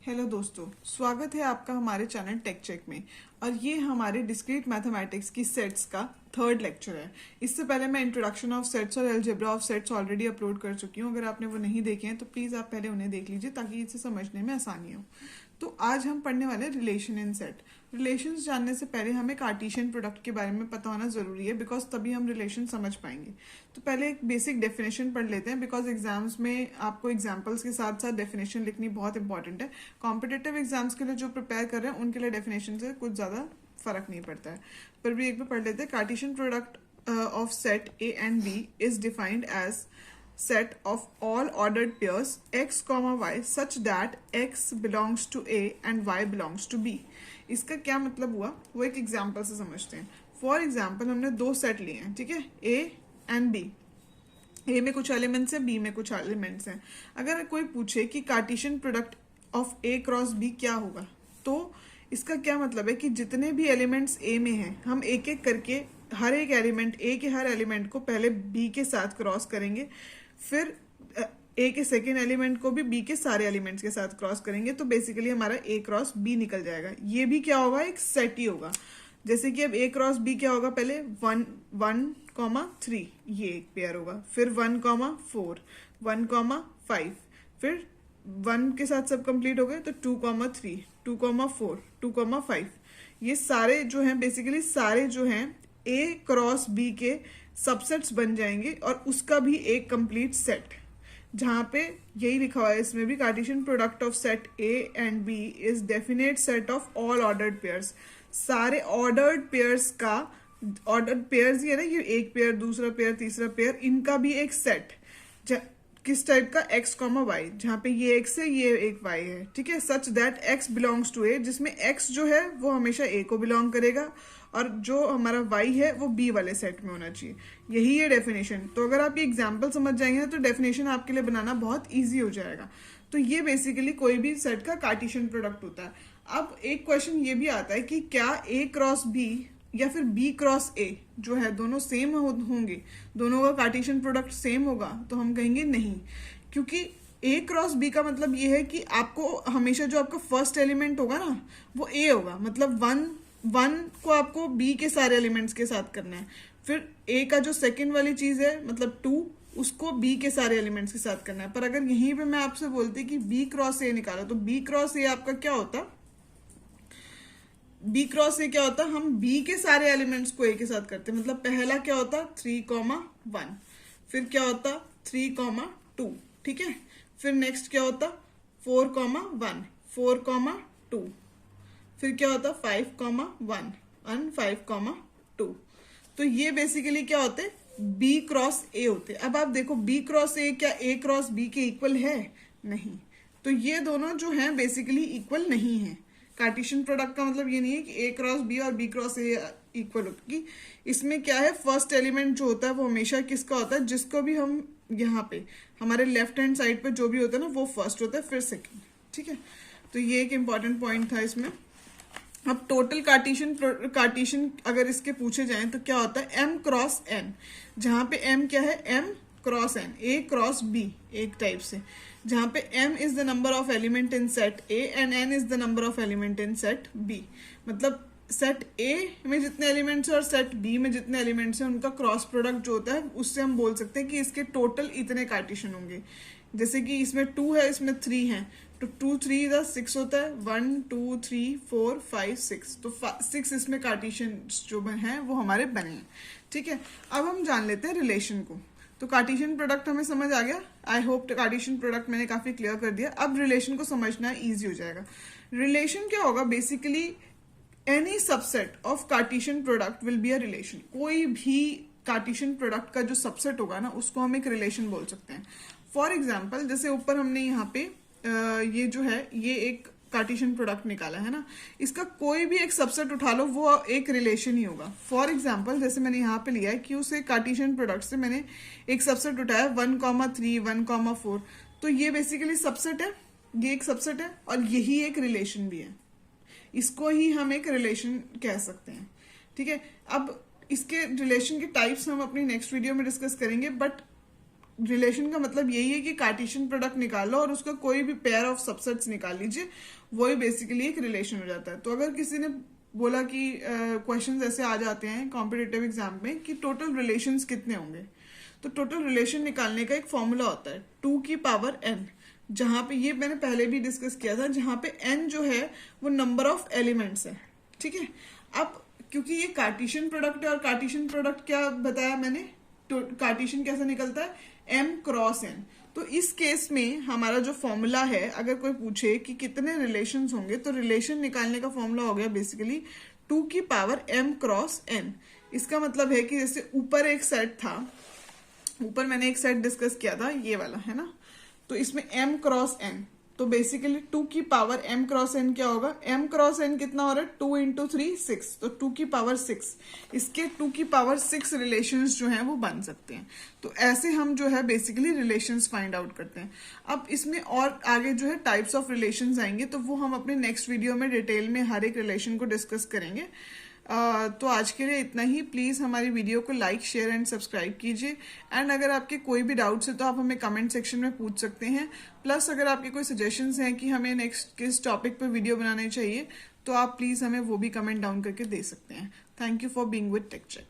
Hello दोस्तों, स्वागत है आपका हमारे चैनल टेक चेक में। और ये हमारे डिस्क्रीट मैथमेटिक्स की सेट्स का थर्ड लेक्चर है। इससे पहले मैं इंट्रोडक्शन ऑफ सेट्स और algebra of sets already upload कर चुकी हूँ। अगर आपने वो नहीं देखे हैं तो प्लीज़ आप पहले उन्हें देख लीजिए ताकि इसे समझने में आसानी हो। तो आज हम पढ़ने वाले रिलेशन इन सेट। रिलेशंस जानने से पहले हमें कार्टेशियन प्रोडक्ट के बारे में पता होना ज़रूरी है, बिकॉज तभी हम रिलेशन समझ पाएंगे। तो पहले एक बेसिक डेफिनेशन पढ़ लेते हैं, बिकॉज एग्जाम्स में आपको एग्जाम्पल्स के साथ साथ डेफिनेशन लिखनी बहुत इंपॉर्टेंट है। कॉम्पिटिटिव एग्जाम्स के लिए जो प्रिपेयर कर रहे हैं उनके लिए डेफिनेशन से कुछ ज़्यादा फर्क नहीं पड़ता है, पर भी एक बार पढ़ लेते हैं। Cartesian product of set A and B is defined as set of all ordered pairs x, y such that x belongs to A and y belongs to B। इसका क्या मतलब हुआ वो एक एग्जाम्पल से समझते हैं। फॉर एग्जाम्पल हमने दो सेट लिए हैं, ठीक है, A एंड B। ए में कुछ एलिमेंट्स हैं, बी में कुछ एलिमेंट्स हैं। अगर कोई पूछे कि Cartesian product of A cross B क्या होगा, तो इसका क्या मतलब है कि जितने भी एलिमेंट्स ए में हैं हम एक एक करके हर एक एलिमेंट, ए के हर एलिमेंट को पहले बी के साथ क्रॉस करेंगे, फिर ए के सेकेंड एलिमेंट को भी बी के सारे एलिमेंट्स के साथ क्रॉस करेंगे, तो बेसिकली हमारा ए क्रॉस बी निकल जाएगा। ये भी क्या होगा, एक सेट ही होगा। जैसे कि अब ए क्रॉस बी क्या होगा, पहले 1,3 ये एक पेयर होगा, फिर 1,4, 1,5, फिर 1 के साथ सब कंप्लीट हो गए तो 2,3, 2,4, 2,5। ये सारे जो हैं बेसिकली सारे जो हैं ए क्रॉस बी के सबसेट्स बन जाएंगे और उसका भी एक कंप्लीट सेट, जहां पे यही लिखा हुआ है इसमें भी, Cartesian product of set A and B is definite set of all ordered pairs. सारे ऑर्डर्ड पेयर्स का, ऑर्डर्ड पेयर्स ये ना, ये एक पेयर, दूसरा पेयर, तीसरा पेयर, इनका भी एक सेट किस टाइप का, x, y, जहाँ पे ये x है ये एक y है, ठीक है। Such that x belongs to a, जिसमें x जो है वो हमेशा a को बिलोंग करेगा और जो हमारा y है वो b वाले सेट में होना चाहिए। यही है डेफिनेशन। तो अगर आप ये एग्जाम्पल समझ जाएंगे तो डेफिनेशन आपके लिए बनाना बहुत ईजी हो जाएगा। तो ये बेसिकली कोई भी सेट का कार्टेशियन प्रोडक्ट होता है। अब एक क्वेश्चन ये भी आता है कि क्या a क्रॉस b या फिर b क्रॉस a जो है दोनों सेम होंगे, दोनों का कार्टेशियन प्रोडक्ट सेम होगा? तो हम कहेंगे नहीं, क्योंकि a क्रॉस b का मतलब ये है कि आपको हमेशा जो आपका फर्स्ट एलिमेंट होगा ना वो a होगा, मतलब 1 को आपको b के सारे एलिमेंट्स के साथ करना है। फिर a का जो सेकेंड वाली चीज है मतलब 2, उसको b के सारे एलिमेंट्स के साथ करना है। पर अगर यहीं पे मैं आपसे बोलती कि b क्रॉस a निकालो, तो b क्रॉस a आपका क्या होता, b क्रॉस ए क्या होता, हम b के सारे एलिमेंट्स को a के साथ करते हैं। मतलब पहला क्या होता 3,1, फिर क्या होता 3,2, ठीक है। फिर नेक्स्ट क्या होता 4,1, 4,2, फिर क्या होता 5,1 और 5,2। तो ये बेसिकली क्या होते b क्रॉस a होते। अब आप देखो b क्रॉस a क्या a क्रॉस b के इक्वल है? नहीं। तो ये दोनों जो हैं बेसिकली इक्वल नहीं है। कार्टेशियन प्रोडक्ट का मतलब ये नहीं है कि a क्रॉस b और b क्रॉस a इक्वल होगी। इसमें क्या है, फर्स्ट एलिमेंट जो होता है वो हमेशा किसका होता है, जिसको भी हम यहाँ पे हमारे लेफ्ट हैंड साइड पे जो भी होता है ना वो फर्स्ट होता है, फिर सेकंड, ठीक है। तो ये एक इंपॉर्टेंट पॉइंट था इसमें। अब टोटल कार्टेशियन अगर इसके पूछे जाएं तो क्या होता है m क्रॉस n, जहाँ पे m क्या है, m cross n, a cross b एक टाइप से, जहाँ पे m is the number of element in set a and n is the number of element in set b। मतलब सेट a में जितने एलिमेंट्स हैं और सेट b में जितने एलिमेंट्स हैं उनका क्रॉस प्रोडक्ट जो होता है उससे हम बोल सकते हैं कि इसके टोटल इतने कार्टेशियन होंगे। जैसे कि इसमें 2 है, इसमें 3 है, तो 2 3 6 होता है, 1 2 3 4 5 6, तो 6 इसमें कार्टेशियन जो हैं वो हमारे बने हैं, ठीक है। अब हम जान लेते हैं रिलेशन को। तो कार्टेशियन प्रोडक्ट हमें समझ आ गया। आई होप कार्टेशियन प्रोडक्ट मैंने काफी क्लियर कर दिया। अब रिलेशन को समझना इजी हो जाएगा। रिलेशन क्या होगा, basically any subset of Cartesian product will be a relation. कोई भी कार्टेशियन प्रोडक्ट का जो सबसेट होगा ना उसको हम एक रिलेशन बोल सकते हैं। फॉर एग्जाम्पल जैसे ऊपर हमने यहाँ पे ये जो है ये एक कार्टेशियन प्रोडक्ट निकाला है ना, इसका कोई भी एक सबसेट उठा लो वो एक रिलेशन ही होगा। फॉर एग्जांपल जैसे मैंने यहाँ पे लिया है कि उसे कार्टेशियन प्रोडक्ट से मैंने एक सबसेट उठाया 1,3, 1,4, तो ये बेसिकली सबसेट है, ये एक सबसेट है और यही एक रिलेशन भी है। इसको ही हम एक रिलेशन कह सकते हैं, ठीक है। अब इसके रिलेशन के टाइप्स हम अपनी नेक्स्ट वीडियो में डिस्कस करेंगे, बट रिलेशन का मतलब यही है कि कार्टेशियन प्रोडक्ट निकालो और उसका कोई भी पेयर ऑफ सबसेट्स निकाल लीजिए, वही बेसिकली एक रिलेशन हो जाता है। तो अगर किसी ने बोला कि क्वेश्चंस ऐसे आ जाते हैं कॉम्पिटिटिव एग्जाम में कि टोटल रिलेशंस कितने होंगे, तो टोटल रिलेशन निकालने का एक फॉर्मूला होता है 2 की पावर n, जहां पे ये मैंने पहले भी डिस्कस किया था, जहां पे n जो है वो नंबर ऑफ एलिमेंट्स है, ठीक है। अब क्योंकि ये कार्टेशियन प्रोडक्ट है, और कार्टेशियन प्रोडक्ट क्या बताया मैंने, कार्टेशियन कैसे निकलता है, m क्रॉस n। तो इस केस में हमारा जो फॉर्मूला है, अगर कोई पूछे कि कितने रिलेशंस होंगे, तो रिलेशन निकालने का फॉर्मूला हो गया बेसिकली 2 की पावर m क्रॉस n। इसका मतलब है कि जैसे ऊपर एक सेट था, ऊपर मैंने एक सेट डिस्कस किया था ये वाला, है ना, तो इसमें m क्रॉस n, तो बेसिकली 2 की पावर m क्रॉस n क्या होगा, m क्रॉस n कितना हो रहा है, 2 इंटू 3 6, तो 2 की पावर 6, इसके 2 की पावर 6 रिलेशंस जो हैं वो बन सकते हैं। तो ऐसे हम जो है बेसिकली रिलेशंस फाइंड आउट करते हैं। अब इसमें और आगे जो है टाइप्स ऑफ रिलेशंस आएंगे, तो वो हम अपने नेक्स्ट वीडियो में डिटेल में हर एक रिलेशन को डिस्कस करेंगे। तो आज के लिए इतना ही। प्लीज़ हमारी वीडियो को लाइक, शेयर एंड सब्सक्राइब कीजिए। एंड अगर आपके कोई भी डाउट्स है तो आप हमें कमेंट सेक्शन में पूछ सकते हैं। प्लस अगर आपके कोई सजेशंस हैं कि हमें नेक्स्ट किस टॉपिक पर वीडियो बनाने चाहिए, तो आप प्लीज़ हमें वो भी कमेंट डाउन करके दे सकते हैं। Thank you for being with Tech check.